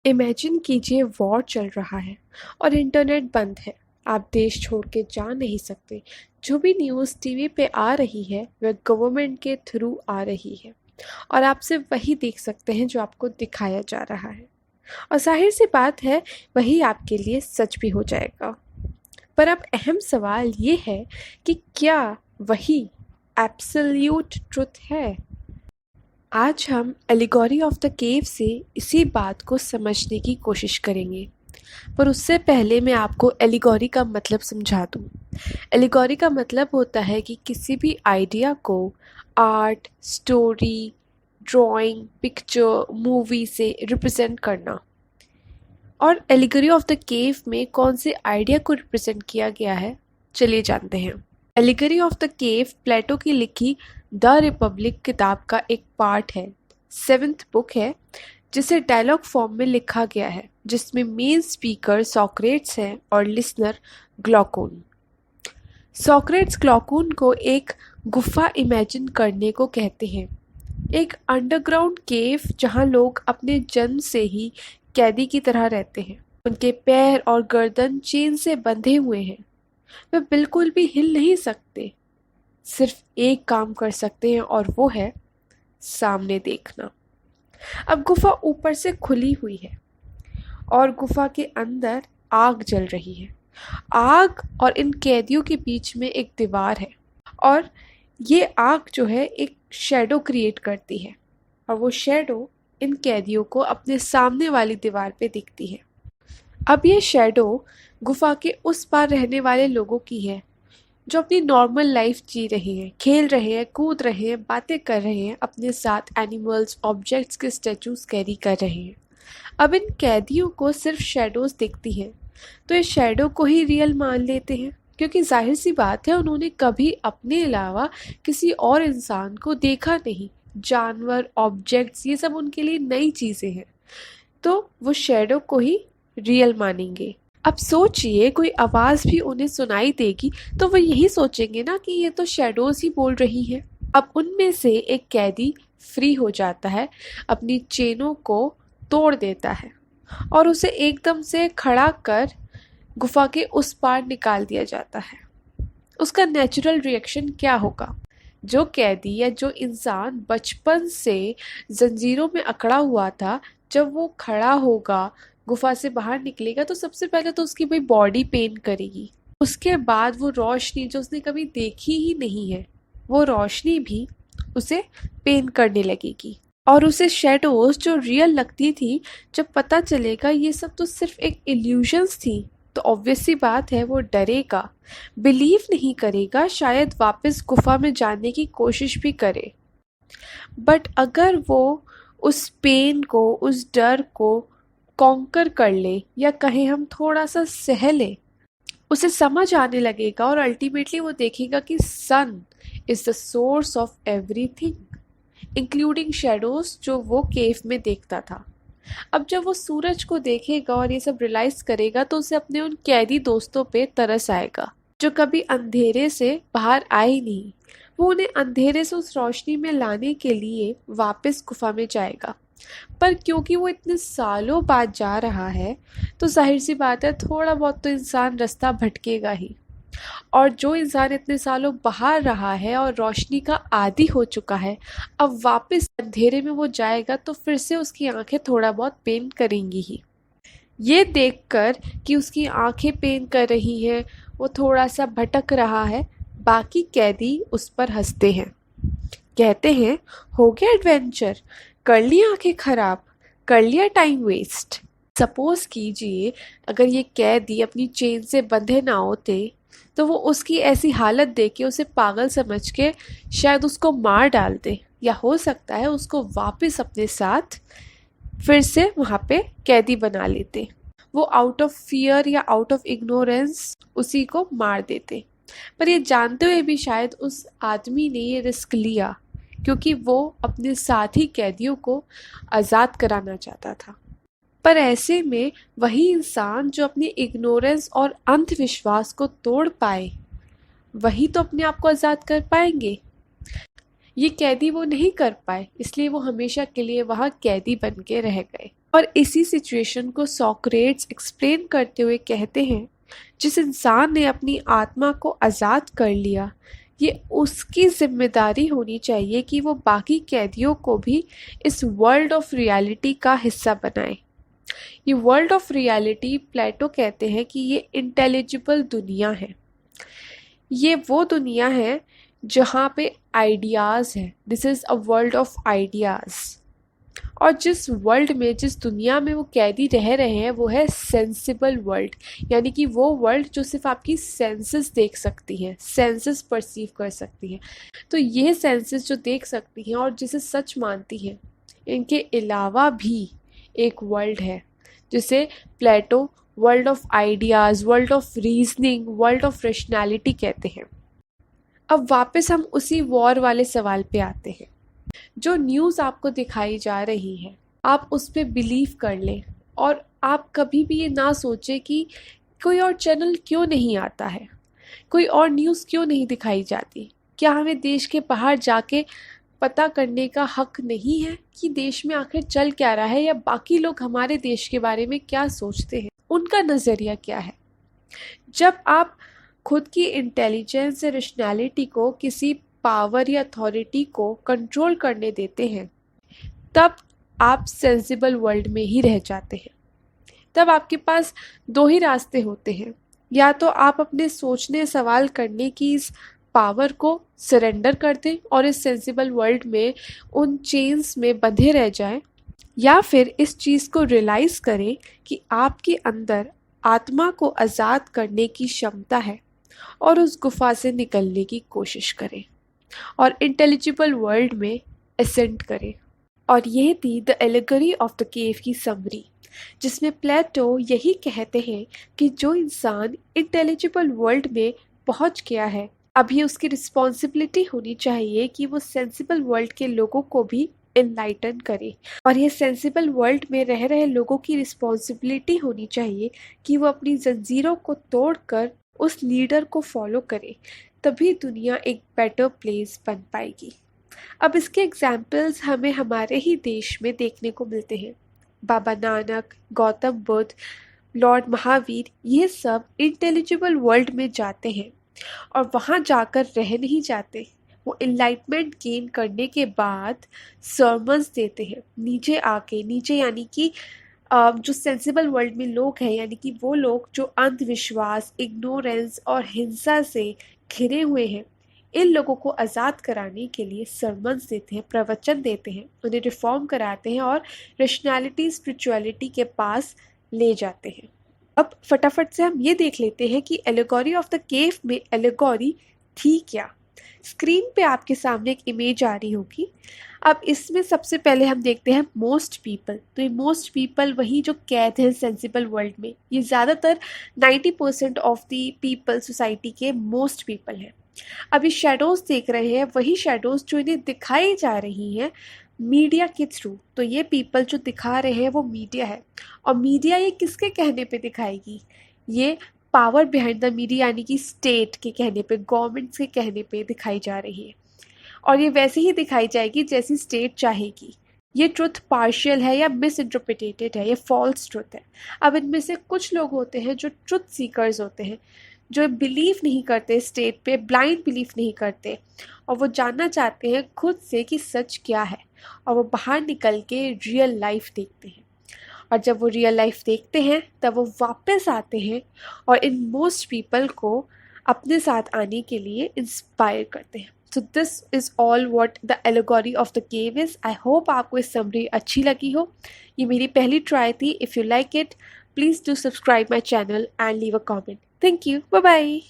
Imagine कीजिए war चल रहा है और इंटरनेट बंद है। आप देश छोड़ के जा नहीं सकते। जो भी न्यूज़ टीवी पे आ रही है वह गवर्नमेंट के थ्रू आ रही है और आप सिर्फ वही देख सकते हैं जो आपको दिखाया जा रहा है। और जाहिर सी बात है वही आपके लिए सच भी हो जाएगा। पर अब अहम सवाल ये है कि क्या वही एब्सोल्यूट ट्रुथ है? आज हम एलिगोरी ऑफ द केव से इसी बात को समझने की कोशिश करेंगे। पर उससे पहले मैं आपको एलिगोरी का मतलब समझा दूँ। एलिगोरी का मतलब होता है कि किसी भी आइडिया को art, story, drawing, picture, movie से रिप्रेजेंट करना। और एलिगोरी ऑफ द केव में कौन से आइडिया को रिप्रेजेंट किया गया है, चलिए जानते हैं। एलिगोरी ऑफ द केव प्लेटो की लिखी द रिपब्लिक किताब का एक पार्ट है, 7th बुक है, जिसे डायलॉग फॉर्म में लिखा गया है, जिसमें मेन स्पीकर सॉक्रेट्स है और लिसनर ग्लॉकून। सॉक्रेट्स ग्लॉकून को एक गुफा इमेजिन करने को कहते हैं, एक अंडरग्राउंड केव जहां लोग अपने जन्म से ही कैदी की तरह रहते हैं। उनके पैर और गर्दन चेन से बंधे हुए हैं। वे बिल्कुल भी हिल नहीं सकते, सिर्फ एक काम कर सकते हैं और वो है सामने देखना। अब गुफा ऊपर से खुली हुई है और गुफा के अंदर आग जल रही है। आग और इन कैदियों के बीच में एक दीवार है और ये आग जो है एक शैडो क्रिएट करती है और वो शैडो इन कैदियों को अपने सामने वाली दीवार पे दिखती है। अब ये शैडो गुफा के उस पार रहने वाले लोगों की है, जो अपनी नॉर्मल लाइफ जी रहे हैं, खेल रहे हैं, कूद रहे हैं, बातें कर रहे हैं, अपने साथ एनिमल्स, ऑब्जेक्ट्स के स्टैचूज कैरी कर रहे हैं। अब इन कैदियों को सिर्फ शैडोज दिखती हैं, तो ये शैडो को ही रियल मान लेते हैं, क्योंकि जाहिर सी बात है उन्होंने कभी अपने अलावा किसी और इंसान को देखा नहीं। जानवर, ऑब्जेक्ट्स, ये सब उनके लिए नई चीज़ें हैं, तो वो शैडो को ही रियल मानेंगे। अब सोचिए कोई आवाज़ भी उन्हें सुनाई देगी तो वो यही सोचेंगे ना कि ये तो शैडोज ही बोल रही हैं। अब उनमें से एक कैदी फ्री हो जाता है, अपनी चेनों को तोड़ देता है और उसे एकदम से खड़ा कर गुफा के उस पार निकाल दिया जाता है। उसका नेचुरल रिएक्शन क्या होगा? जो कैदी या जो इंसान बचपन से जंजीरों में अकड़ा हुआ था, जब वो खड़ा होगा, गुफा से बाहर निकलेगा, तो सबसे पहले तो उसकी भाई बॉडी पेन करेगी। उसके बाद वो रोशनी जो उसने कभी देखी ही नहीं है, वो रोशनी भी उसे पेन करने लगेगी और उसे शैडोज जो रियल लगती थी, जब पता चलेगा ये सब तो सिर्फ एक इल्यूजन्स थी, तो ऑब्वियस सी बात है वो डरेगा, बिलीव नहीं करेगा, शायद वापस गुफा में जाने की कोशिश भी करे। बट अगर वो उस पेन को, उस डर को कॉन्कर कर ले, या कहें हम थोड़ा सा सह ले, उसे समझ आने लगेगा और अल्टीमेटली वो देखेगा कि sun is the source of everything, including shadows जो वो केव में देखता था। अब जब वो सूरज को देखेगा और ये सब रियलाइज करेगा, तो उसे अपने उन कैदी दोस्तों पे तरस आएगा जो कभी अंधेरे से बाहर आए ही नहीं। वो उन्हें अंधेरे से उस रोशनी में लाने के लिए वापस गुफा में जाएगा। पर क्योंकि वो इतने सालों बाद जा रहा है, तो जाहिर सी बात है थोड़ा बहुत तो इंसान रास्ता भटकेगा ही। और जो इंसान इतने सालों बाहर रहा है और रोशनी का आदी हो चुका है, अब वापस अंधेरे में वो जाएगा तो फिर से उसकी आंखें थोड़ा बहुत पेन करेंगी ही। ये देखकर कि उसकी आंखें पेन कर रही हैं, वो थोड़ा सा भटक रहा है, बाकी कैदी उस पर हंसते हैं, कहते हैं हो गया एडवेंचर, कर ली आंखें खराब, कर लिया टाइम वेस्ट। सपोज कीजिए अगर ये कैदी अपनी चेन से बंधे ना होते, तो वो उसकी ऐसी हालत देख के उसे पागल समझ के शायद उसको मार डालते, या हो सकता है उसको वापस अपने साथ फिर से वहाँ पे कैदी बना लेते। वो आउट ऑफ फियर या आउट ऑफ इग्नोरेंस उसी को मार देते। पर ये जानते हुए भी शायद उस आदमी ने ये रिस्क लिया, क्योंकि वो अपने साथी कैदियों को आज़ाद कराना चाहता था। पर ऐसे में वही इंसान जो अपनी इग्नोरेंस और अंधविश्वास को तोड़ पाए, वही तो अपने आप को आज़ाद कर पाएंगे। ये कैदी वो नहीं कर पाए, इसलिए वो हमेशा के लिए वहाँ कैदी बन के रह गए। और इसी सिचुएशन को सॉक्रेट्स एक्सप्लेन करते हुए कहते हैं, जिस इंसान ने अपनी आत्मा को आज़ाद कर लिया, ये उसकी जिम्मेदारी होनी चाहिए कि वो बाकी कैदियों को भी इस वर्ल्ड ऑफ रियलिटी का हिस्सा बनाए। ये वर्ल्ड ऑफ रियलिटी प्लेटो कहते हैं कि ये इंटेलिजिबल दुनिया है। ये वो दुनिया है जहाँ पे आइडियाज़ है। This is a world of ideas. और जिस वर्ल्ड में, जिस दुनिया में वो कैदी रह रहे हैं, वो है सेंसिबल वर्ल्ड, यानी कि वो वर्ल्ड जो सिर्फ आपकी सेंसेस देख सकती हैं, सेंसेस परसीव कर सकती हैं। तो ये सेंसेस जो देख सकती हैं और जिसे सच मानती हैं, इनके अलावा भी एक वर्ल्ड है जिसे Plato world of ideas, world of reasoning, world of rationality कहते हैं। अब वापस हम उसी वॉर वाले सवाल पे आते हैं। जो न्यूज़ आपको दिखाई जा रही है, आप उस पर बिलीव कर लें और आप कभी भी ये ना सोचें कि कोई और चैनल क्यों नहीं आता है, कोई और न्यूज़ क्यों नहीं दिखाई जाती। क्या हमें देश के बाहर जाके पता करने का हक नहीं है कि देश में आखिर चल क्या रहा है, या बाकी लोग हमारे देश के बारे में क्या सोचते हैं, उनका नज़रिया क्या है। जब आप खुद की इंटेलिजेंस या रेशनैलिटी को किसी पावर या अथॉरिटी को कंट्रोल करने देते हैं, तब आप सेंसिबल वर्ल्ड में ही रह जाते हैं। तब आपके पास दो ही रास्ते होते हैं, या तो आप अपने सोचने, सवाल करने की इस पावर को सरेंडर कर दें और इस सेंसिबल वर्ल्ड में उन चेन्स में बंधे रह जाएं, या फिर इस चीज़ को रियलाइज़ करें कि आपके अंदर आत्मा को आज़ाद करने की क्षमता है और उस गुफा से निकलने की कोशिश करें और इंटेलिजिबल वर्ल्ड में असेंड करें। और यह थी the allegory of the cave की समरी, जिसमें प्लेटो यही कहते हैं कि जो इंसान इंटेलिजिबल वर्ल्ड में पहुंच गया है, अभी उसकी रिस्पॉन्सिबिलिटी होनी चाहिए कि वो सेंसिबल वर्ल्ड के लोगों को भी एनलाइटन करे। और ये सेंसिबल वर्ल्ड में रह रहे लोगों की रिस्पॉन्सिबिलिटी होनी चाहिए कि वो अपनी जंजीरों को तोड़कर उस लीडर को फॉलो करे, तभी दुनिया एक बेटर प्लेस बन पाएगी। अब इसके एग्जाम्पल्स हमें हमारे ही देश में देखने को मिलते हैं। बाबा नानक, गौतम बुद्ध, लॉर्ड महावीर, ये सब इंटेलिजिबल वर्ल्ड में जाते हैं और वहाँ जाकर रह नहीं जाते। वो इनलाइटमेंट गेन करने के बाद सर्मन्स देते हैं नीचे आके। नीचे यानी कि जो सेंसिबल वर्ल्ड में लोग हैं, यानी कि वो लोग जो अंधविश्वास, इग्नोरेंस और हिंसा से घिरे हुए हैं, इन लोगों को आज़ाद कराने के लिए सरमन्स देते हैं, प्रवचन देते हैं, उन्हें रिफॉर्म कराते हैं और रेशनैलिटी, स्पिरिचुअलिटी के पास ले जाते हैं। अब फटाफट से हम ये देख लेते हैं कि एलेगोरी ऑफ द केव में एलेगोरी थी क्या। स्क्रीन पे आपके सामने एक इमेज आ रही होगी। अब इसमें सबसे पहले हम देखते हैं मोस्ट पीपल। तो ये मोस्ट पीपल वही जो कैद हैं सेंसिबल वर्ल्ड में। ये ज़्यादातर 90% ऑफ द पीपल सोसाइटी के मोस्ट पीपल हैं। अब ये शेडोज़ देख रहे हैं, वही शेडोज़ जो इन्हें दिखाई जा रही हैं मीडिया के थ्रू। तो ये पीपल जो दिखा रहे हैं वो मीडिया है, और मीडिया ये किसके कहने पे दिखाएगी? ये पावर बिहाइंड द मीडिया यानी कि स्टेट के कहने पे, गवर्नमेंट्स के कहने पे दिखाई जा रही है, और ये वैसे ही दिखाई जाएगी जैसी स्टेट चाहेगी। ये ट्रुथ पार्शियल है या मिस इंटरप्रिटेटेड है, ये फॉल्स ट्रुथ है। अब इनमें से कुछ लोग होते हैं जो ट्रुथ सीकर्स होते हैं, जो बिलीव नहीं करते स्टेट पे, ब्लाइंड बिलीव नहीं करते, और वो जानना चाहते हैं खुद से कि सच क्या है, और वो बाहर निकल के रियल लाइफ देखते हैं। और जब वो रियल लाइफ देखते हैं तब वो वापस आते हैं और इन मोस्ट पीपल को अपने साथ आने के लिए इंस्पायर करते हैं। So this is all what the allegory of the cave is. I hope आपको इस समरी अच्छी लगी हो। ये मेरी पहली ट्राई थी। If you like it, please do subscribe my channel and leave a comment. Thank you, bye bye.